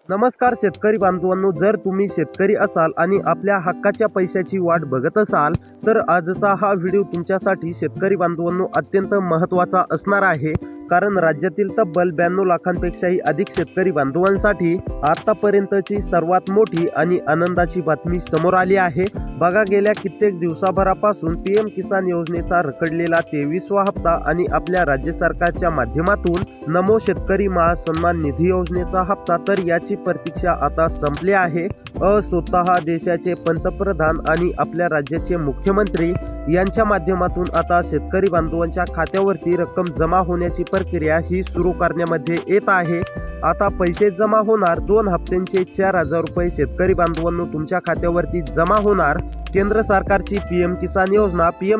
नमस्कार शेतकरी बांधवांनो, जर तुम्ही शेतकरी असाल आणि आपल्या हक्काच्या पैशाची वाट बघत असाल तर आजचा हा व्हिडिओ तुमच्यासाठी शेतकरी बांधवांनो अत्यंत महत्त्वाचा असणार आहे। कारण राज्यातील तब्बल 92 लाखांपेक्षाही अधिक शेतकरी बांधवांसाठी आतापर्यंतची सर्वात मोठी आणि आनंदाची बातमी समोर आली आहे। बघा, गेल्या कित्येक दिवसाभरापासून पीएम किसान योजनेचा रखडलेला 23वा हप्ता आणि आपल्या राज्य सरकारच्या माध्यमातून नमो शेतकरी महासन्मान निधी योजनेचा हप्ता, तर याची प्रतीक्षा आता संपली आहे। स्वतः देशाचे पंतप्रधान आणि आपल्या राज्याचे मुख्यमंत्री यांच्या माध्यमातून आता शेतकरी बांधवांच्या खात्यावरती रक्कम जमा होण्याची प्रक्रिया ही सुरू करण्यामध्ये येत आहे। आता पैसे जमा होणार, 2 हप्त्यांचे 4,000 रुपये शेतकरी बांधवांनो तुमच्या खात्यावरती जमा होणार। केंद्र सरकारची पीएम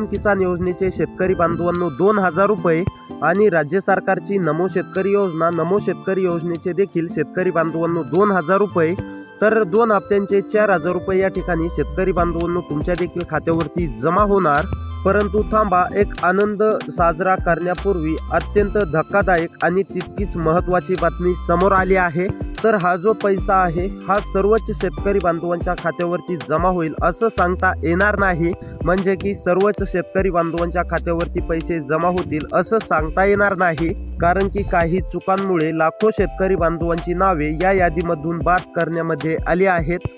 किसान योजनेचे शेतकरी बांधवांनो 2,000 रुपये आणि राज्य सरकारची नमो शेतकरी योजनेचे देखील शेतकरी बांधवांनो 2,000 रुपये, तर 2 हप्त्यांचे 4,000 रुपये या ठिकाणी शेतकरी बांधवांनो तुमच्या देखील खात्यावरती जमा होणार। परंतु थांबा, एक आनंद साजरा करण्यापूर्वी अत्यंत धक्कादायक आणि तितकीच महत्त्वाची बातमी समोर आली आहे। तर हा जो पैसा आहे हा सर्वच शेतकरी बांधवांच्या खात्यावरती जमा होईल असं सांगता येणार नाही। म्हणजे की सर्वच शेतकरी बांधवांच्या खात्यावरती पैसे जमा होतील असं सांगता येणार नाही, कारण की काही चुकांमुळे लाखो शेतकरी बांधवांची नावे या यादीमधून बाद करण्यामध्ये आली आहेत।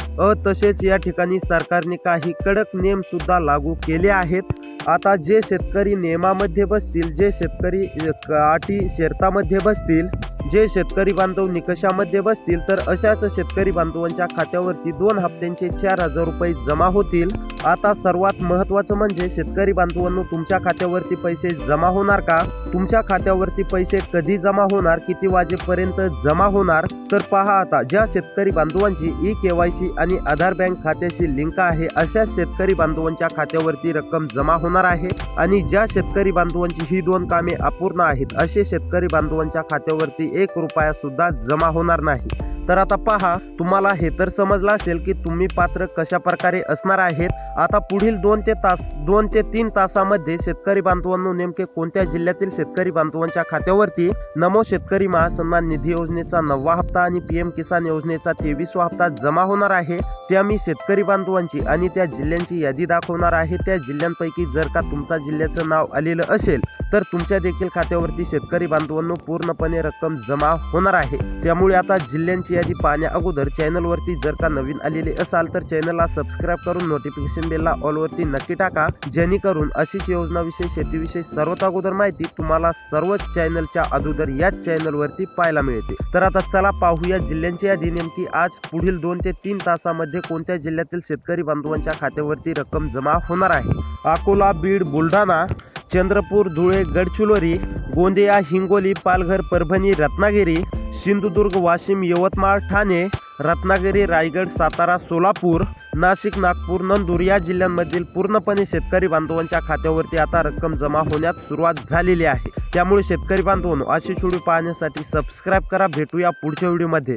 तसेच या ठिकाणी सरकारने काही कडक नियम सुद्धा लागू केले आहेत। आता जे शेतकरी नियमामध्ये बसतील, जे शेतकरी अटी शर्तामध्ये बसतील, जे शेतकरी बांधव निकषामध्ये बसतील, तर अशाच शेतकरी बांधवांच्या खात्यावरती 2 हप्त्यांचे 4,000 रुपये जमा होतील। आता सर्वात महत्त्वाचं म्हणजे शेतकरी बांधवांनो तुमच्या खात्यावरती पैसे जमा होणार का? तुमच्या खात्यावरती पैसे कधी जमा होणार, किती वाजेपर्यंत जमा होणार? तर पहा, आता ज्या शेतकरी बांधवांची ई-KYC आणि आधार बँक खात्याशी लिंक आहे अशा शेतकरी बांधवांच्या खात्यावरती रक्कम जमा होणार आहे। आणि ज्या शेतकरी बांधवांची ही 2 कामे अपूर्ण आहेत असे शेतकरी बांधवांच्या खात्यावरती 1 रुपया सुद्धा जमा होणार नाही। तर आता पहा, तुम्हाला हे तर समजलं असेल की तुम्ही पात्र कशा प्रकारे असणार आहेत। आता पुढील 2 ते 3 तासामध्ये शेतकरी बांधवांनो नेमके कोणत्या जिल्ह्यातील शेतकरी बांधवांच्या खात्यावरती नमो शेतकरी महासन्मान निधी योजनेचा 9वा हप्ता आणि पीएम किसान योजनेचा 23वा हप्ता जमा होणार आहे, त्या मी शेतकरी बांधवांची आणि त्या जिल्ह्यांची यादी दाखवणार आहे। त्या जिल्ह्यांपैकी जर का तुमच्या जिल्ह्याचं नाव आलेलं असेल तर तुमच्या देखील खात्यावरती शेतकरी बांधवांनो पूर्णपणे रक्कम जमा होणार आहे। त्यामुळे आता जिल्ह्यांची यादी पाहण्या अगोदर चॅनलवरती जर का नवीन आलेले असाल तर चॅनलला सबस्क्राईब करून नोटिफिकेशन बेलला ऑलवरती नक्की टाका, जेणेकरून अशीच योजनाविषयी शेतीविषयी सर्वात अगोदर माहिती तुम्हाला सर्वच चॅनलच्या अगोदर याच चॅनलवरती पाहायला मिळते। तर आता चला पाहूया जिल्ह्यांची यादी नेमकी आज पुढील 2 ते 3 तासामध्ये कोणत्या जिल्ह्यातील शेतकरी बांधवांच्या खात्यावरती रक्कम जमा होणार आहे। अकोला, बीड, बुलढाणा, चंद्रपूर, धुळे, गडचिरोली, गोंदिया, हिंगोली, पालघर, परभणी, रत्नागिरी, सिंधुदुर्ग, वाशिम, यवतमाळ, ठाणे, रत्नागिरी, रायगड, सातारा, सोलापूर, नाशिक, नागपूर, नंदूर या जिल्ह्यांमधील पूर्णपणे शेतकरी बांधवांच्या खात्यावरती आता रक्कम जमा होण्यास सुरुवात झालेली आहे। त्यामुळे शेतकरी बांधवांनो अशी व्हिडिओ पाहण्यासाठी सबस्क्राईब करा। भेटूया पुढच्या व्हिडिओमध्ये।